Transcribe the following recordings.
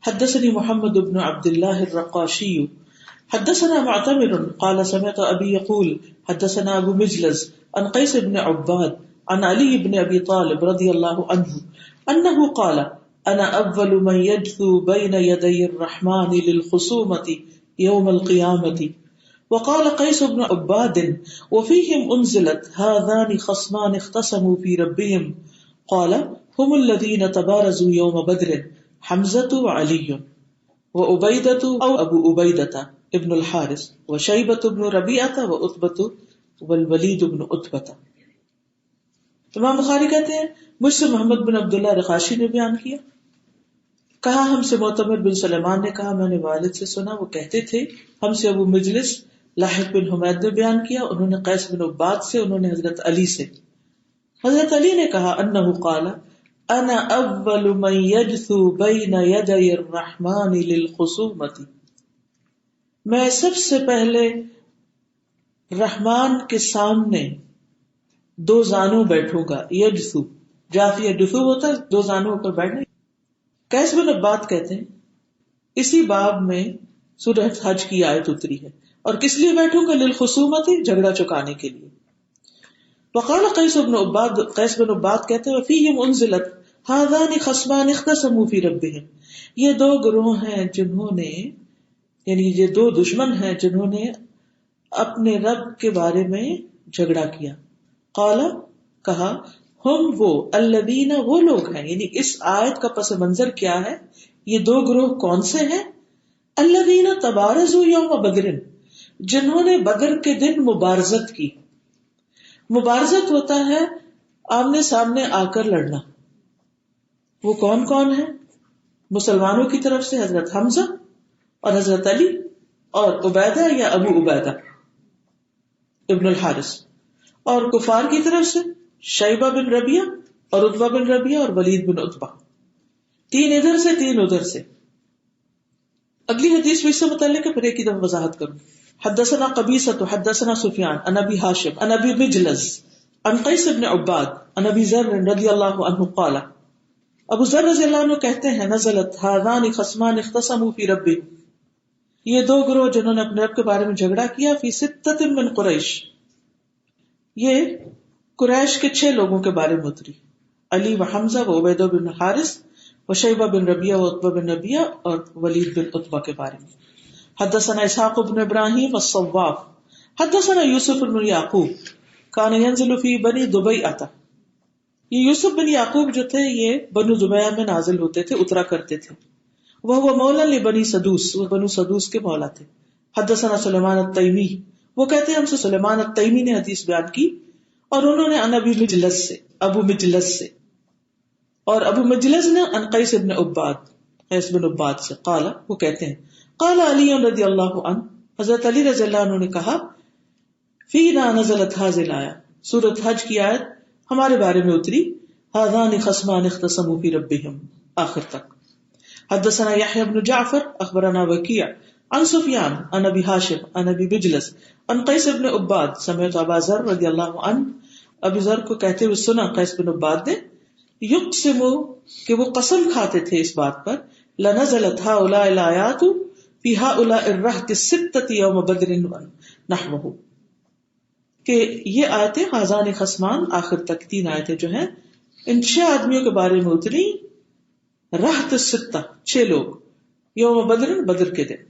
حدثني محمد بن عبد الله الرقاشي حدثنا معتمر قال سمعت أبي يقول حدثنا أبو مجلس عن قيس بن عباد عن علي بن أبي طالب رضي الله عنه أنه قال أنا أول من يجثو بين يدي الرحمن للخصومة يوم القيامة. وقال قيس بن عباد وفيهم أنزلت هذان خصمان اختصموا في ربهم قال هم الذين تبارزوا يوم بدر حمزة وعلي وعبيدة أو أبو عبيدة ابن الحارث وشيبة بن ربيعة وعتبة والوليد بن عتبة. امام بخاری کہتے ہیں مجھ سے محمد بن عبداللہ رقاشی نے بیان کیا، کہا ہم سے معتمر بن سلیمان نے کہا میں نے والد سے سنا وہ کہتے تھے، ہم سے ابو مجلس لاحق بن حمید نے بیان کیا، انہوں نے قیس بن عباد سے، انہوں نے حضرت علی سے، حضرت علی نے کہا انہ قال انا اول من یجثو بین یدی الرحمن للخصومۃ، میں سب سے پہلے رحمان کے سامنے دو زانوں بیٹھوں گا. یجثو جافیہ دثو ہوتا ہے دو زانوں پر بیٹھنے. قیس بن عباد کہتے ہیں اسی باب میں سورہ حج کی آیت اتری ہے، اور کس لیے بیٹھوں گا؟ للخصومۃ، جھگڑا چکانے کے لیے. وقال قیس بن عباد کہتے ہیں وفیہم انزلت ھذان خصمان اختصموا فی ربہم، یہ دو گروہ ہیں جنہوں نے، یعنی یہ دو دشمن ہیں جنہوں نے اپنے رب کے بارے میں جھگڑا کیا. قال کہا ہم وہ الذین وہ لوگ ہیں، یعنی اس آیت کا پس منظر کیا ہے، یہ دو گروہ کون سے ہیں؟ الذین تبارزوا یوم بدر، جنہوں نے بدر کے دن مبارزت کی. مبارزت ہوتا ہے آمنے سامنے آ کر لڑنا. وہ کون کون ہے؟ مسلمانوں کی طرف سے حضرت حمزہ اور حضرت علی اور عبیدہ یا ابو عبیدہ ابن الحارث، اور کفار کی طرف سے شیبہ بن ربیعہ اور عتبہ بن ربیعہ اور ولید بن عتبہ. تین ادھر سے تین ادھر سے. اگلی حدیث بھی اس سے متعلق ہے، پھر ایک ہی دفعہ وضاحت کروں. حدثنا قبیصۃ حدثنا سفیان عن ابی ہاشم عن ابی مجلس عن قیس بن عباد عن ابی ذر رضی اللہ عنہ قال، ابو ذر رضی اللہ عنہ کہتے ہیں نزلت ھذان خصمان اختصموا فی ربہم، یہ دو گروہ جنہوں نے اپنے رب کے بارے میں جھگڑا کیا، فی ستۃ من قریش، یہ قریش کے 6 لوگوں کے بارے میں اتری، علی و حمزہ و عبیدہ بن حارث و شیبہ بن ربیعہ و عتبہ بن ربیعہ اور ولید بن عتبہ کے بارے میں. حدثنا اسحاق بن ابراہیم الصواف حدثنا یوسف بن یعقوب کان ینزل فی بنی دبیعۃ، یہ یوسف بن یعقوب جو تھے یہ بنو دبیعہ میں نازل ہوتے تھے، اترا کرتے تھے. وہ مولا لبنی سدوس، وہ بنو سدوس کے مولا تھے. حدثنا سلیمان التیمی، وہ کہتے ہیں ہم سے سلیمان التیمی نے حدیث بیان کی، اور انہوں نے ان ابو مجلس سے اور ابو مجلس نے ان قیس بن عباد سے قال، وہ کہتے ہیں قال علی رضی اللہ عنہ، حضرت علی رضی اللہ عنہ نے کہا فینا نزلت ھذہ الآیہ، سورۃ حج کی آیت ہمارے بارے میں اتری، ھذان خصمان اختصموا فی ربہم آخر تک. حدثنا یحیی بن جعفر اخبرنا وکیع عن سفیان عن ابی ہاشم عن ابی مجلس عن قیس بن عباد سمعت ابا ذر رضی اللہ عنہ، ابی ذر کو کہتے ہوئے سنا قیس بن عباد نے، یقسم کہ وہ قسم کھاتے تھے اس بات پر، لنزلت ہؤلاء الآیات فی ہؤلاء الرہط الستۃ یوم بدر نحوہ، کہ یہ آیتیں ھذان خصمان آخر تک 3 آیتیں جو ہیں ان 6 آدمیوں کے بارے میں اتری، رہط الستہ 6 لوگ، یوم بدر کے دن،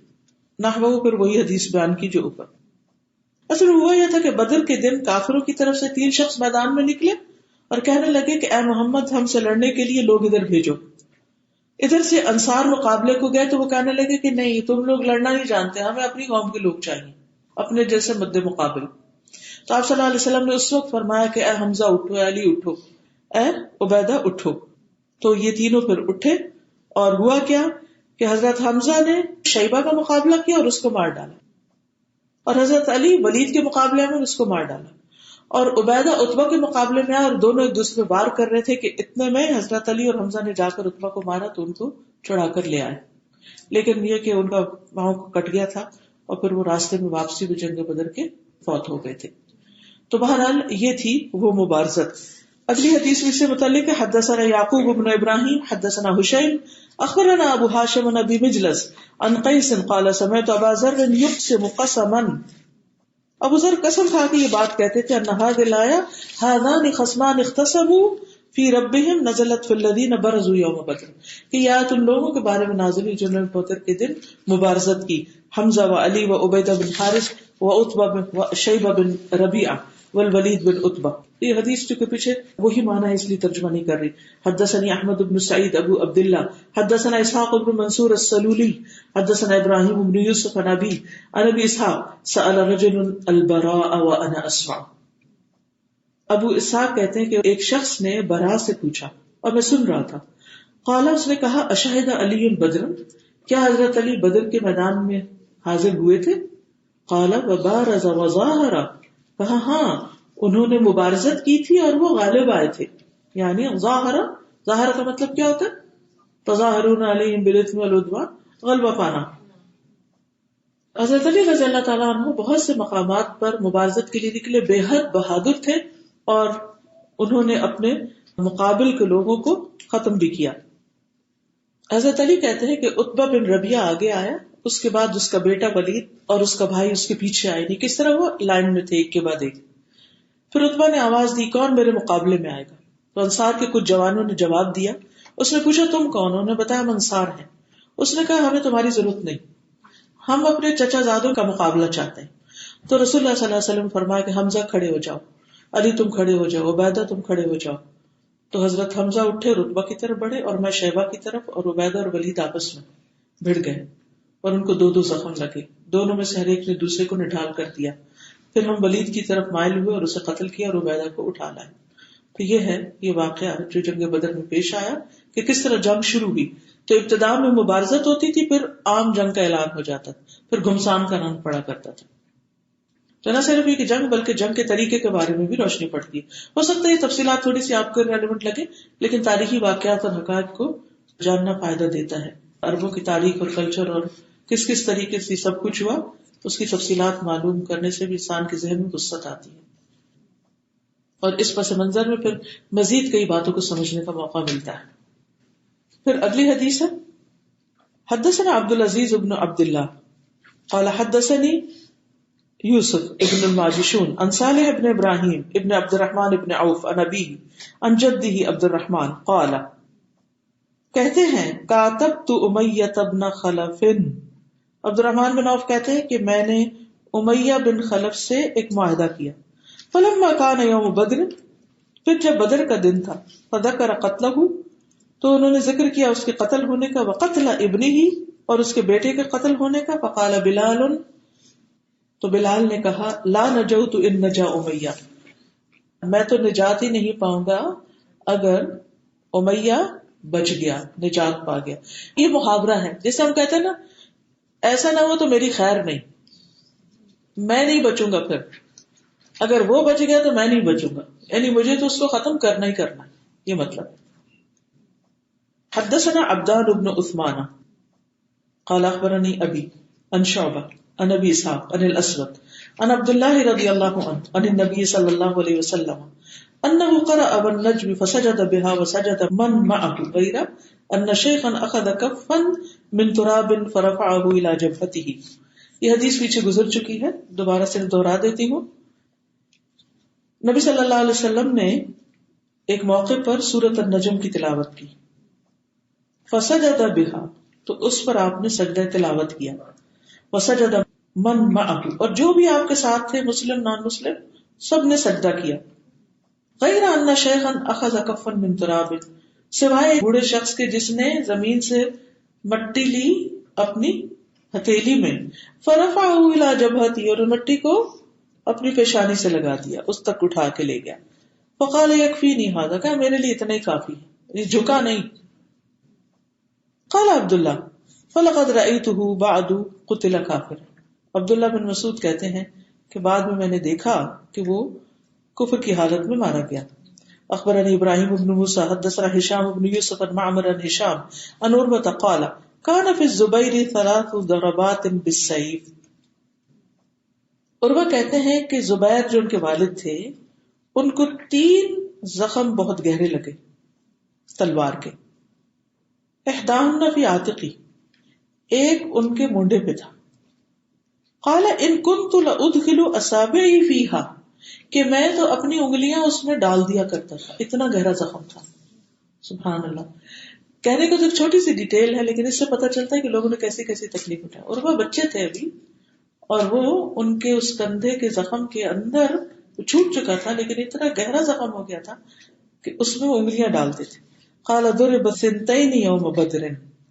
نحوہ پھر وہی حدیث بیان کی جو اوپر. اصل ہوا یہ تھا کہ بدر کے دن کافروں کی طرف سے 3 شخص میدان میں نکلے اور کہنے لگے کہ اے محمد ہم سے لڑنے کے لیے لوگ ادھر بھیجو. ادھر سے انصار مقابلے کو گئے تو وہ کہنے لگے کہ نہیں تم لوگ لڑنا نہیں جانتے، ہمیں اپنی قوم کے لوگ چاہیے اپنے جیسے مد مقابل. تو آپ صلی اللہ علیہ وسلم نے اس وقت فرمایا کہ اے حمزہ اٹھو، اے علی اٹھو، اے عبیدہ اٹھو. تو یہ تینوں پھر اٹھے، اور ہوا کیا کہ حضرت حمزہ نے شیبہ کا مقابلہ کیا اور اس کو مار ڈالا، اور حضرت علی ولید کے مقابلے میں اس کو مار ڈالا، اور عبیدہ عتبہ کے مقابلے میں آئے اور دونوں ایک دوسرے وار کر رہے تھے کہ اتنے میں حضرت علی اور حمزہ نے جا کر عتبہ کو مارا تو ان کو چھڑا کر لے آئے. لیکن یہ کہ ان کا پاؤں کٹ گیا تھا اور پھر وہ راستے میں واپسی بھی جنگ بدر کے فوت ہو گئے تھے. تو بہرحال یہ تھی وہ مبارزت. اگلی حدیث بھی سے متعلق ہے. حدثنا یعقوب بن ابراہیم حدثنا حشیم اخبرنا ابو ہاشم عن ابی مجلس عن قیس قال سمعت ابا ذر یقسم قسما. ابو ذر قسم کھا کے یہ بات کہتے تھے ان هذه الايه هذان خصمان اختصموا فی ربهم نزلت فی الذین برزوا یوم بدر. کہ یہ آیت ان لوگوں کے بارے میں نازل ہوئی جنہوں نے بدر کے دن مبارزت کی. حمزہ و علی و عبیدہ بن حارث و عتبہ و شیبہ بن ربیعہ والولید بن عتبہ. یہ حدیث کے پیچھے وہی معنی ہے اس لیے ترجمہ نہیں کر رہی. حدثني احمد بن سعید ابو عبد اللہ حدثنا اسحاق بن منصور السلولی حدثنا ابراہیم بن یوسف عن ابی عن ابی اسحاق سأل رجل البراء وانا اسمع. ابو اسحاق کہتے ہیں کہ ایک شخص نے برا سے پوچھا اور میں سن رہا تھا. قال اس نے کہا اشہد علی بدر، کیا حضرت علی بدر کے میدان میں حاضر ہوئے تھے؟ قال وبارز وظاہر، کہا ہاں انہوں نے مبارزت کی تھی اور وہ غالب آئے تھے. یعنی ظاہر کا مطلب کیا ہوتا ہے؟ تظاہرون علیہم بالاثم والعدوان، غلبہ پانا. حضرت علی رضی اللہ تعالیٰ عنہ بہت سے مقامات پر مبارزت کے لیے نکلے، بے حد بہادر تھے اور انہوں نے اپنے مقابل کے لوگوں کو ختم بھی کیا. حضرت علی کہتے ہیں کہ عتبہ بن ربیعہ آگے آیا، اس کے بعد اس کا بیٹا ولید اور اس کا بھائی اس کے پیچھے آئے. نہیں کس طرح وہ لائن میں تھے ایک کے بعد ایک. پھر عتبہ نے آواز دی کون میرے مقابلے میں آئے گا؟ تو انصار کے کچھ جوانوں نے جواب دیا. اس نے پوچھا تم کون؟ انہوں نے بتایا ہم انصار ہیں. اس نے کہا ہمیں تمہاری ضرورت نہیں، ہم اپنے چچا زادوں کا مقابلہ چاہتے ہیں. تو رسول اللہ صلی اللہ علیہ وسلم فرمایا کہ حمزہ کھڑے ہو جاؤ، علی تم کھڑے ہو جاؤ، عبیدہ تم کھڑے ہو جاؤ. تو حضرت حمزہ اٹھے، رتبہ کی طرف بڑھے اور میں شیبہ کی طرف، اور عبیدہ اور ولید آپس میں بھڑ گئے اور ان کو 2 زخم لگے. دونوں میں سے ہر ایک نے دوسرے کو نڈھال کر دیا. پھر ہم ولید کی طرف مائل ہوئے اور اسے قتل کیا اور عبیدہ کو اٹھا لائے. تو یہ واقعہ جو جنگ بدر میں پیش آیا کہ کس طرح جنگ شروع ہوئی. تو ابتدا میں مبارزت ہوتی تھی، پھر عام جنگ کا اعلان ہو جاتا تھا، پھر گھمسان کا رنگ پڑا کرتا تھا. تو نہ صرف یہ کہ جنگ بلکہ جنگ کے طریقے کے بارے میں بھی روشنی پڑتی ہے. ہو سکتا ہے یہ تفصیلات تھوڑی سی آپ کو ریلیونٹ لگے، لیکن تاریخی واقعات اور حقائق کو جاننا فائدہ دیتا ہے. عربوں کی تاریخ اور کلچر اور کس کس طریقے سے سب کچھ ہوا، اس کی تفصیلات معلوم کرنے سے بھی انسان کے ذہن میں وسعت آتی ہے اور اس پس منظر میں پھر مزید کئی باتوں کو سمجھنے کا موقع ملتا ہے. پھر اگلی حدیث ہے حدثنا عبد العزیز ابن عبد اللہ قال حدثني یوسف ابن الماجشون عن صالح ابن ابراہیم ابن عبد الرحمن ابن عوف عن ابیہ عن جدہ عبد الرحمن قال، کہتے ہیں کاتبت امیہ بن خلف. عبد الرحمن بن عوف کہتے ہیں کہ میں نے امیہ بن خلف سے ایک معاہدہ کیا. فلما کان یوم بدر، پھر جب بدر کا دن تھا، فذکر قتلہ، تو انہوں نے ذکر کیا اس کے قتل ہونے کا، وقتل ابنہ، اور اس کے بیٹے کے قتل ہونے کا. فقال بلال، تو بلال نے کہا لا نجوت ان نجا امیہ، میں تو نجات ہی نہیں پاؤں گا اگر امیہ بچ گیا، نجات پا گیا. یہ محاورہ ہے جیسے ہم کہتے ہیں نا ایسا نہ ہو تو میری خیر نہیں، میں نہیں بچوں گا، پھر اگر وہ بچ گیا تو میں نہیں بچوں گا، یعنی مجھے تو اس کو ختم کرنا ہی کرنا، یہ مطلب. حدثنا عبدان بن عثمان قال اخبرني ابي عن شعبہ عن ابي اسحاق عن الاسود عن عبد الله رضي الله عنه عن النبي صلى الله عليه وسلم انه قرأ بالنجم فسجد بها وسجد من معه غير ان شيخا اخذ كفا من تراب فرفعه الى جبهته. یہ حدیث پیچھے گزر چکی ہے، دوبارہ سے دوہرا دیتی ہوں. نبی صلی اللہ علیہ وسلم نے ایک موقع پر سورۃ النجم کی تلاوت کی. فسجد بها، تو اس پر آپ نے سجدہ تلاوت کیا. وسجد من معه، اور جو بھی آپ کے ساتھ تھے مسلم نان مسلم سب نے سجدہ کیا. غیر ان شیخا اخذ کفا من تراب، سوائے بوڑھے شخص کے جس نے زمین سے مٹی لی اپنی ہتھیلی میں. فرفعه الى جبهته، اور مٹی کو اپنی پیشانی سے لگا دیا، اس تک اٹھا کے لے گیا. فقال یکفینی ھذا، کہ میرے لیے اتنا ہی کافی ہے، یہ جھکا نہیں. قال عبداللہ فلقد رأیتہ بعد قتل کافر. عبداللہ بن مسعود کہتے ہیں کہ بعد میں نے دیکھا کہ وہ کفر کی حالت میں مارا گیا. اخبرنی ابراہیم بن موسیٰ حدثنا ہشام بن یوسف عن معمر عن ہشام عن عروہ قال کان فی الزبیر 3 ضربات بالسیف. عروہ کہتے ہیں کہ زبیر جو ان کے والد تھے ان کو 3 زخم بہت گہرے لگے تلوار کے. احداہن فی عاتقی، ایک ان کے مونڈے پہ تھا. قال ان کنت لادخل اصابعی فیہا، کہ میں تو اپنی انگلیاں اس میں ڈال دیا کرتا تھا، اتنا گہرا زخم تھا. سبحان اللہ. کہنے کو تو ایک چھوٹی سی ڈیٹیل ہے لیکن اس سے پتہ چلتا ہے کہ لوگوں نے کیسی کیسی تکلیف اٹھائی. اور وہ بچے تھے ابھی، اور وہ ان کے اس کندھے کے زخم کے اندر چھوٹ چکا تھا لیکن اتنا گہرا زخم ہو گیا تھا کہ اس میں وہ انگلیاں ڈالتے تھے. قال ضرب سنتین یوم بدر،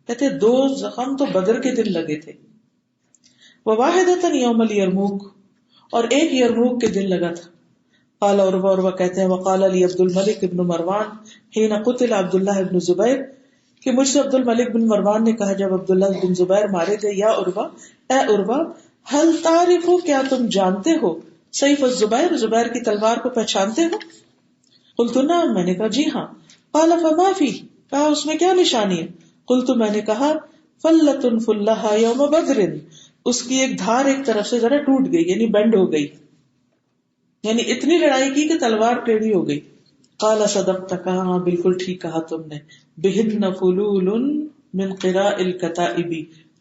کہتے 2 زخم تو بدر کے دن لگے تھے. وواحدۃ یوم الیرموک، اور ایک یرموک کے دن لگا تھا. قال عروہ کہتے ہیں وقال علی عبد الملک ابن مروان حين قتل عبد الله بن زبیر، کہ مجھ سے عبد الملک بن مروان نے کہا جب عبداللہ بن زبیر مارے گئے، یا عروہ، اے عروہ، هل تعرف، کیا تم جانتے ہو، سیف الزبیر، زبیر کی تلوار کو پہچانتے ہو؟ قلت نعم، میں نے کہا جی ہاں. قال فما فيه، کہا اس میں کیا نشانی ہے؟ قلت، میں نے کہا فلۃ فلھا یوم بدر، اس کی ایک دھار ایک طرف سے ذرا ٹوٹ گئی، یعنی بینڈ ہو گئی، یعنی اتنی لڑائی کی کہ تلوار ٹیڑھی ہو گئی. قال صدقت، کہا بالکل ٹھیک کہا تم نے. بہن فلول من قراء الکتائب،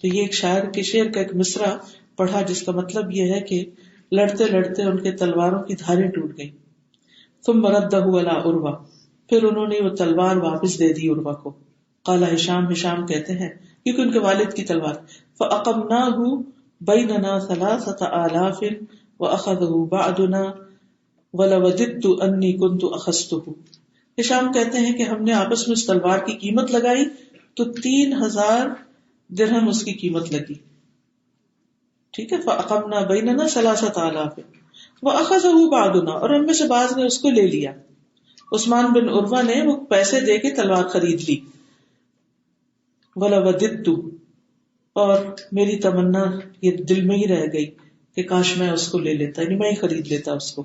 تو یہ ایک شاعر کے شعر کا ایک مصرع پڑھا جس کا مطلب یہ ہے کہ لڑتے لڑتے ان کے تلواروں کی دھاریں ٹوٹ گئی. ثم رده علی عروہ، پھر انہوں نے وہ تلوار واپس دے دی عروہ کو. قال ہشام کہتے ہیں کیونکہ ان کے والد کی تلوار. فاقمناه بیننا 3000 واخذه بعدنا وَلَوَدِدْتُ أَنِّي كُنْتُ أَخَذْتُهُ. ہشام کہتے ہیں کہ ہم نے آپس میں اس تلوار کی قیمت لگائی تو 3000 درہم اس کی قیمت لگی. ٹھیک ہے. فَأَقَمْنَا بَيْنَنَا 3000 وَأَخَذَهُ بَعْضُنَا، اور ہم میں سے بعض نے اس کو لے لیا. عثمان بن عروہ نے وہ پیسے دے کے تلوار خرید لی. وَلَوَدِدْتُ، اور میری تمنا یہ دل میں ہی رہ گئی کہ کاش میں اس کو لے لیتا، یعنی میں ہی خرید لیتا اس کو.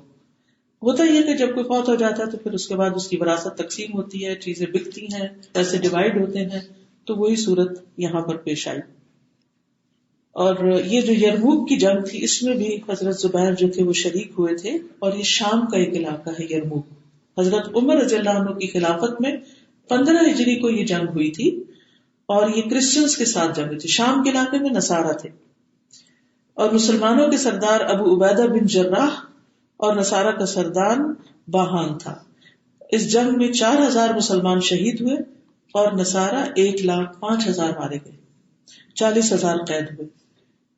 ہوتا یہ کہ جب کوئی فوت ہو جاتا ہے تو پھر اس کے بعد اس کی وراثت تقسیم ہوتی ہے، چیزیں بکتی ہیں، پیسے ڈیوائڈ ہوتے ہیں، تو وہی صورت یہاں پر پیش آئی. اور یہ جو یرموک کی جنگ تھی اس میں بھی حضرت زبیر جو تھے وہ شریک ہوئے تھے، اور یہ شام کا ایک علاقہ ہے یرموک. حضرت عمر رضی اللہ عنہ کی خلافت میں 15 ہجری کو یہ جنگ ہوئی تھی، اور یہ کرسچنز کے ساتھ جنگ ہوئی تھی. شام کے علاقے میں نصارہ تھے، اور مسلمانوں کے سردار ابو عبیدہ بن جراح اور نصارہ کا سردار باہان تھا. اس جنگ میں 4000 مسلمان شہید ہوئے اور نصارہ 1,05,000 مارے گئے، 40,000 قید ہوئے.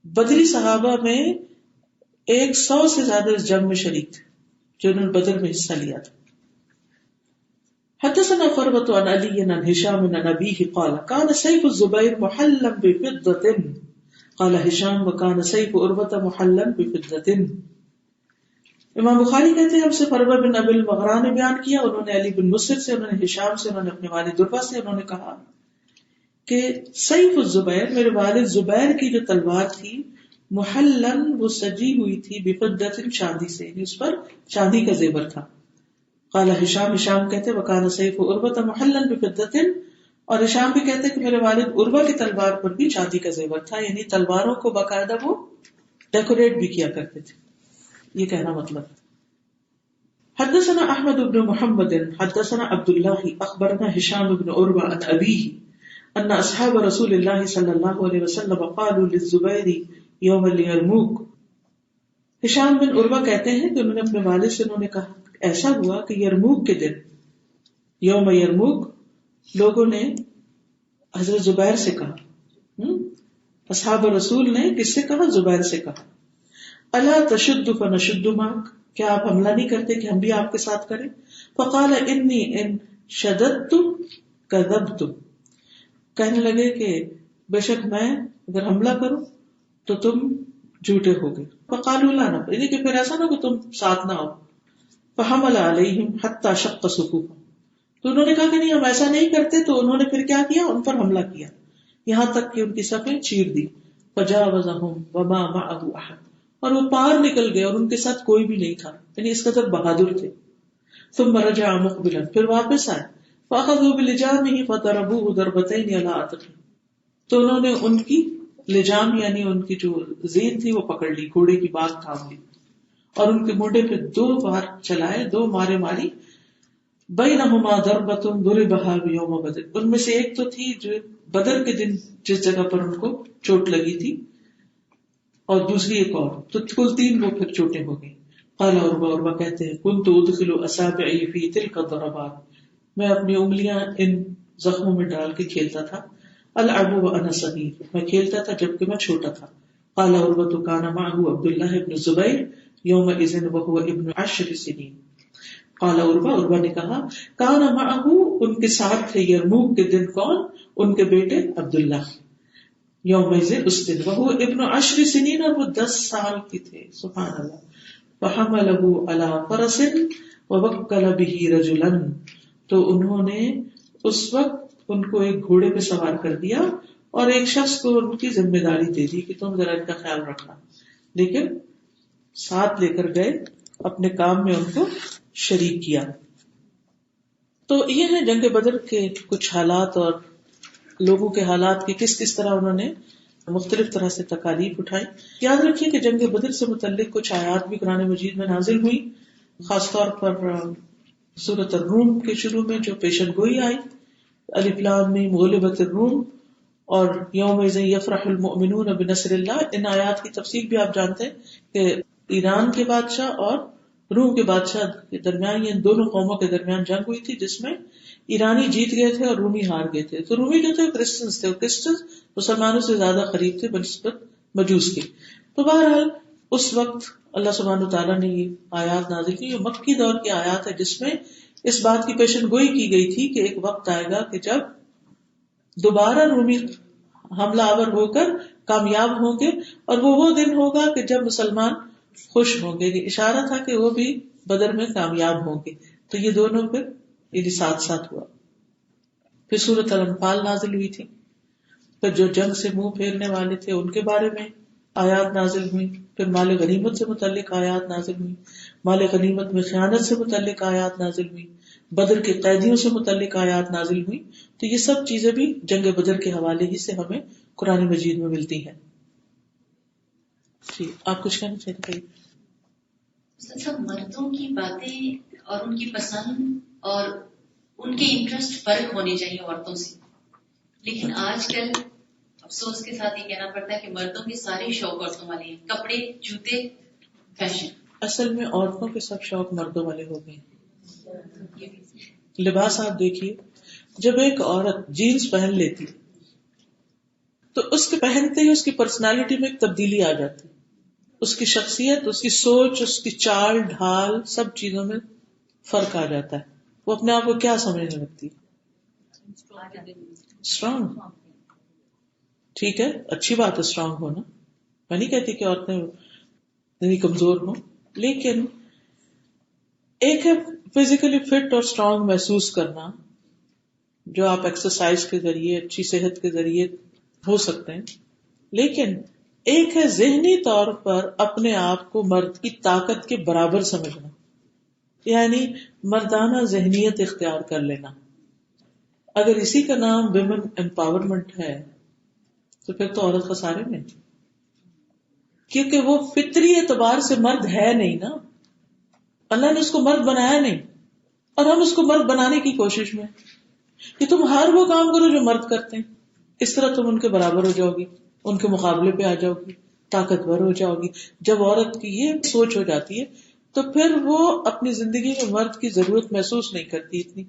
بدری صحابہ میں 100 سے زیادہ اس جنگ میں شریک تھے جنہوں نے بدر میں حصہ لیا تھا. حدثنا قربة عن علي عن هشام عن أبيه قال كان سيف الزبير محلا بفضة، قال هشام وكان سيف عروة محلا بفضة. امام بخاری کہتے ہیں ہم سے فروہ بن ابی المغرا نے بیان کیا، انہوں نے علی بن مسر سے، انہوں نے ہشام سے، انہوں نے اپنے والد عروہ سے، انہوں نے کہا کہ سیف الزبیر، میرے والد زبیر کی جو تلوار تھی، محلن، وہ سجی ہوئی تھی، بفضۃ، چاندی سے، یعنی اس پر چاندی کا زیور تھا. قال ہشام کہتے وکان سیف عروہ محلن بفضۃ، اور ہشام بھی کہتے کہ میرے والد عروہ کی تلوار پر بھی چاندی کا زیور تھا، یعنی تلواروں کو باقاعدہ وہ ڈیکوریٹ بھی کیا کرتے تھے. یہ کہنا مطلب. حدثنا احمد بن محمد حدثنا عبد الله اخبرنا هشام بن عروہ عن ابيه ان اصحاب رسول الله صلی اللہ علیہ وسلم قالوا للزبیر یوم الیرموک. ہشام بن عروہ کہتے ہیں کہ انہوں نے اپنے والد سے انہوں نے کہا ایسا ہوا کہ یرموک کے دن، یوم یرموک، لوگوں نے حضرت زبیر سے کہا، اصحاب رسول نے کس سے کہا؟ زبیر سے کہا، الا تشد فنشد معک، کیا آپ حملہ نہیں کرتے کہ ہم بھی آپ کے ساتھ کریں؟ فقال انی ان شددت کذبت، کہنے لگے کہ بے شک میں اگر حملہ کروں تو تم جھوٹے ہوگے. فقالوا لا نفعل، یعنی کہ پھر ایسا نہ کہ تم ساتھ نہ ہو. فحمل علیہم حتی شق صفوفهم، تو انہوں نے کہا کہ نہیں ہم ایسا نہیں کرتے، تو انہوں نے پھر کیا کیا؟ ان پر حملہ کیا یہاں تک کہ ان کی صفیں چیر دی. فجاوزهم وما معه احد، اور وہ پار نکل گئے اور ان کے ساتھ کوئی بھی نہیں تھا، یعنی اس قدر بہادر تھے. ثم رجع مقبلا، پھر واپس آئے. فاخذوا بلجامه فضربوه ضربتين على عاتقه، تو انہوں نے ان کی لجام یعنی ان کی جو زین تھی وہ پکڑ لی، گھوڑے کی بات تھام لی، اور ان کے موڈے پہ 2 بار چلائے، 2 مارے ماری. بینہما ضربۃ ضربھا یوم بدر، ان میں سے ایک تو تھی جو بدر کے دن جس جگہ پر ان کو چوٹ لگی تھی، اور دوسری ایک اور، تو کل تین وہ پھر چوٹیں ہو گئی. قال عروہ کہتے ہیں كنت ادخل اصابعی فی تلک الضربات، میں اپنی انگلیاں ان زخموں میں ڈال کے کھیلتا تھا. العب وانا صغیر، میں کھیلتا تھا جبکہ میں چھوٹا تھا. قال عروہ كان معه عبد الله بن الزبير يومئذ وهو ابن 10 سنين. قال عروہ نے کہا کان معه، ان کے ساتھ تھے یرموک کے دن کون؟ ان کے بیٹے عبداللہ. یومئذ اس دن، وہو ابن 10 سنین، اور وہ 10 سال کی تھے. سبحان اللہ. فحمله على فرس ووکل به رجلا، تو انہوں نے اس وقت ان کو ایک گھوڑے پہ سوار کر دیا اور ایک شخص کو ان کی ذمہ داری دے دی کہ تم ذرا ان کا خیال رکھنا، لیکن ساتھ لے کر گئے، اپنے کام میں ان کو شریک کیا. تو یہ ہے جنگ بدر کے کچھ حالات اور لوگوں کے حالات کی کس کس طرح انہوں نے مختلف طرح سے تکالیف اٹھائی. یاد رکھیے کہ جنگ بدر سے متعلق کچھ آیات بھی قرآن مجید میں نازل ہوئی، خاص طور پر سورۃ الروم کے شروع میں جو پیشن گوئی آئی، الف لام میم غلبت الروم اور یومئذ یفرح المؤمنون بنصر اللہ. ان آیات کی تفصیل بھی آپ جانتے ہیں کہ ایران کے بادشاہ اور روم کے بادشاہ کے درمیان، یہ دونوں قوموں کے درمیان جنگ ہوئی تھی، جس میں ایرانی جیت گئے تھے اور رومی ہار گئے تھے. تو رومی جو تھے کرسچنز تھے، اور کرسچنز مسلمانوں سے زیادہ قریب تھے بنسبت مجوس کے. تو بہرحال اس وقت اللہ سبحانہ تعالیٰ نے یہ آیات نازل کی، یہ مکی دور کی آیات ہے، جس میں اس بات کی پیشن گوئی کی گئی تھی کہ ایک وقت آئے گا کہ جب دوبارہ رومی حملہ آور ہو کر کامیاب ہوں گے، اور وہ دن ہوگا کہ جب مسلمان خوش ہوں گے. یہ اشارہ تھا کہ وہ بھی بدر میں کامیاب ہوں گے. تو یہ دونوں پھر یہ ساتھ ساتھ ہوا. پھر سورۃ الانفال نازل ہوئی تھی، پھر جو جنگ سے منہ پھیرنے والے تھے ان کے بارے میں آیات نازل ہوئی. پھر مال غنیمت سے متعلق آیات نازل ہوئی، مال غنیمت میں خیانت سے متعلق آیات نازل ہوئی، بدر کے قیدیوں سے متعلق آیات نازل ہوئی. تو یہ سب چیزیں بھی جنگ بدر کے حوالے ہی سے ہمیں قرآن مجید میں ملتی ہیں. جی آپ کچھ کہنا چاہتے ہیں؟ سب مردوں کی باتیں اور ان کی پسند اور ان کے انٹرسٹ فرق ہونے چاہیے عورتوں سے، لیکن آج کل افسوس کے ساتھ یہ کہنا پڑتا ہے کہ مردوں کے سارے شوق عورتوں والے ہیں، کپڑے، جوتے، فیشن. اصل میں عورتوں کے سب شوق مردوں والے ہو گئے. لباس آپ دیکھیے، جب ایک عورت جینز پہن لیتی تو اس کے پہنتے ہی اس کی پرسنالٹی میں ایک تبدیلی آ جاتی، اس کی شخصیت، اس کی سوچ، اس کی چال ڈھال، سب چیزوں میں فرق آ جاتا ہے. وہ اپنے آپ کو کیا سمجھنے لگتی؟ اسٹرانگ. ٹھیک ہے، اچھی بات ہے اسٹرانگ ہونا، میں نہیں کہتی کہ عورتیں نہیں کمزور ہوں، لیکن ایک ہے فزیکلی فٹ اور اسٹرانگ محسوس کرنا، جو آپ ایکسرسائز کے ذریعے، اچھی صحت کے ذریعے ہو سکتے ہیں، لیکن ایک ہے ذہنی طور پر اپنے آپ کو مرد کی طاقت کے برابر سمجھنا، یعنی مردانہ ذہنیت اختیار کر لینا. اگر اسی کا نام ویمن امپاورمنٹ ہے تو پھر تو عورت خسارے میں، کیونکہ وہ فطری اعتبار سے مرد ہے نہیں نا، اللہ نے اس کو مرد بنایا نہیں، اور ہم اس کو مرد بنانے کی کوشش میں کہ تم ہر وہ کام کرو جو مرد کرتے ہیں، اس طرح تم ان کے برابر ہو جاؤ گی، ان کے مقابلے پہ آ جاؤ گی، طاقتور ہو جاؤ گی. جب عورت کی یہ سوچ ہو جاتی ہے تو پھر وہ اپنی زندگی میں مرد کی ضرورت محسوس نہیں کرتی، اتنی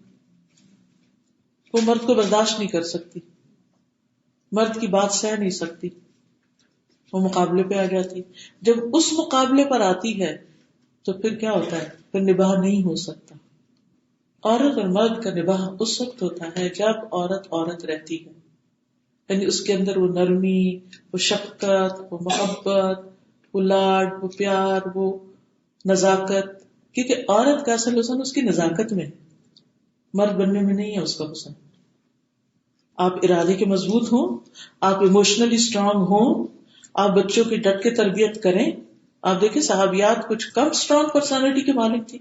وہ مرد کو برداشت نہیں کر سکتی، مرد کی بات سہ نہیں سکتی، وہ مقابلے پہ آ جاتی. جب اس مقابلے پر آتی ہے تو پھر کیا ہوتا ہے، پھر نباہ نہیں ہو سکتا. عورت اور مرد کا نباہ اس وقت ہوتا ہے جب عورت رہتی ہے، یعنی اس کے اندر وہ نرمی، وہ شفقت، وہ محبت، وہ لاڈ، وہ پیار، وہ نزاکت، کیونکہ عورت کا اصل حسن اس کی نزاکت میں ہے، مرد بننے میں نہیں ہے اس کا حسن. آپ ارادے کے مضبوط ہوں، آپ ایموشنلی اسٹرانگ ہوں، آپ بچوں کی ڈٹ کے تربیت کریں. آپ دیکھیں صحابیات کچھ کم اسٹرانگ پرسنالٹی کے مالک تھی،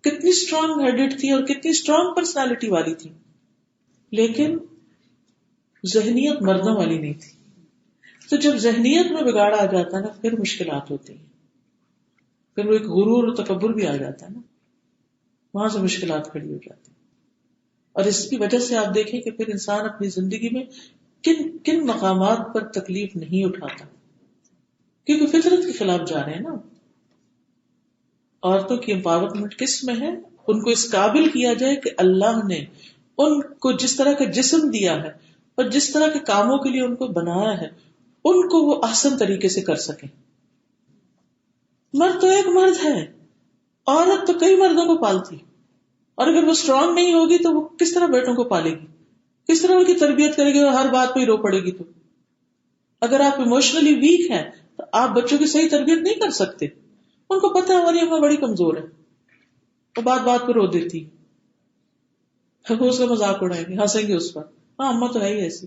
کتنی اسٹرانگ ہیڈڈ تھی اور کتنی اسٹرانگ پرسنالٹی والی تھی، لیکن ذہنیت مردوں والی نہیں تھی. تو جب ذہنیت میں بگاڑ آ جاتا ہے نا، پھر مشکلات ہوتی ہیں، پھر وہ ایک غرور اور تکبر بھی آ جاتا ہے نا. وہاں سے مشکلات کھڑی ہو جاتی. اور اس کی وجہ سے آپ دیکھیں کہ پھر انسان اپنی زندگی میں کن کن مقامات پر تکلیف نہیں اٹھاتا، کیونکہ فطرت کے خلاف جا رہے ہیں نا. عورتوں کی امپاورمنٹ کس میں ہے؟ ان کو اس قابل کیا جائے کہ اللہ نے ان کو جس طرح کا جسم دیا ہے اور جس طرح کے کاموں کے لیے ان کو بنایا ہے ان کو وہ احسن طریقے سے کر سکیں. مرد تو ایک مرد ہے، عورت تو کئی مردوں کو پالتی، اور اگر وہ اسٹرانگ نہیں ہوگی تو وہ کس طرح بیٹوں کو پالے گی، کس طرح ان کی تربیت کرے گی، اور ہر بات پہ ہی رو پڑے گی. تو اگر آپ ایموشنلی ویک ہیں تو آپ بچوں کی صحیح تربیت نہیں کر سکتے. ان کو پتہ ہے ہماری اماں بڑی کمزور ہے، وہ بات بات پہ رو دیتی، وہ اس کا مذاق اڑائیں گے، ہنسیں گے اس پر. ہاں اماں تو ہے ہی ایسی،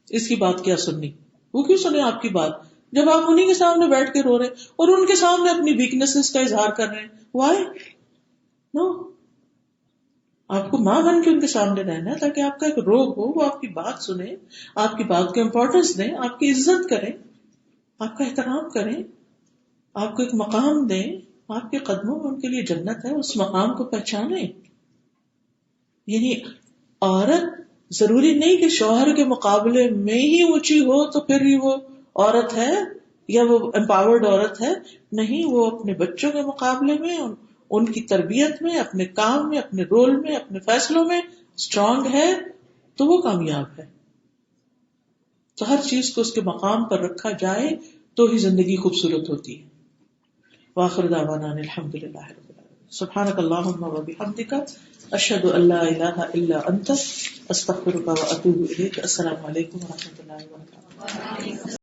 اس کی بات کیا سننی، وہ کیوں سنے آپ کی بات جب آپ انہی کے سامنے بیٹھ کے رو رہے ہیں اور ان کے سامنے اپنی ویکنیسز کا اظہار کر رہے ہیں. وائی نو؟ آپ کو ماں بن کے ان کے سامنے رہنا ہے تاکہ آپ کا ایک روب ہو، وہ آپ کی بات سنیں، آپ کی بات کو امپورٹنس دیں، آپ کی عزت کریں، آپ کا احترام کریں، آپ کو ایک مقام دیں. آپ کے قدموں میں ان کے لیے جنت ہے، اس مقام کو پہچانیں. یعنی عورت ضروری نہیں کہ شوہر کے مقابلے میں ہی اونچی ہو تو پھر ہی وہ عورت ہے یا وہ امپاورڈ عورت ہے. نہیں، وہ اپنے بچوں کے مقابلے میں، ان کی تربیت میں، اپنے کام میں، اپنے رول میں، اپنے فیصلوں میں اسٹرانگ ہے تو وہ کامیاب ہے. تو ہر چیز کو اس کے مقام پر رکھا جائے تو ہی زندگی خوبصورت ہوتی ہے. وآخر دعوانا الحمد للہ رب العالمین. سبحانک اللہم و بحمدک، اشہد ان لا الہ الا انت، استغفرک و اتوب الیک. السلام علیکم و رحمۃ اللہ وبرکاتہ.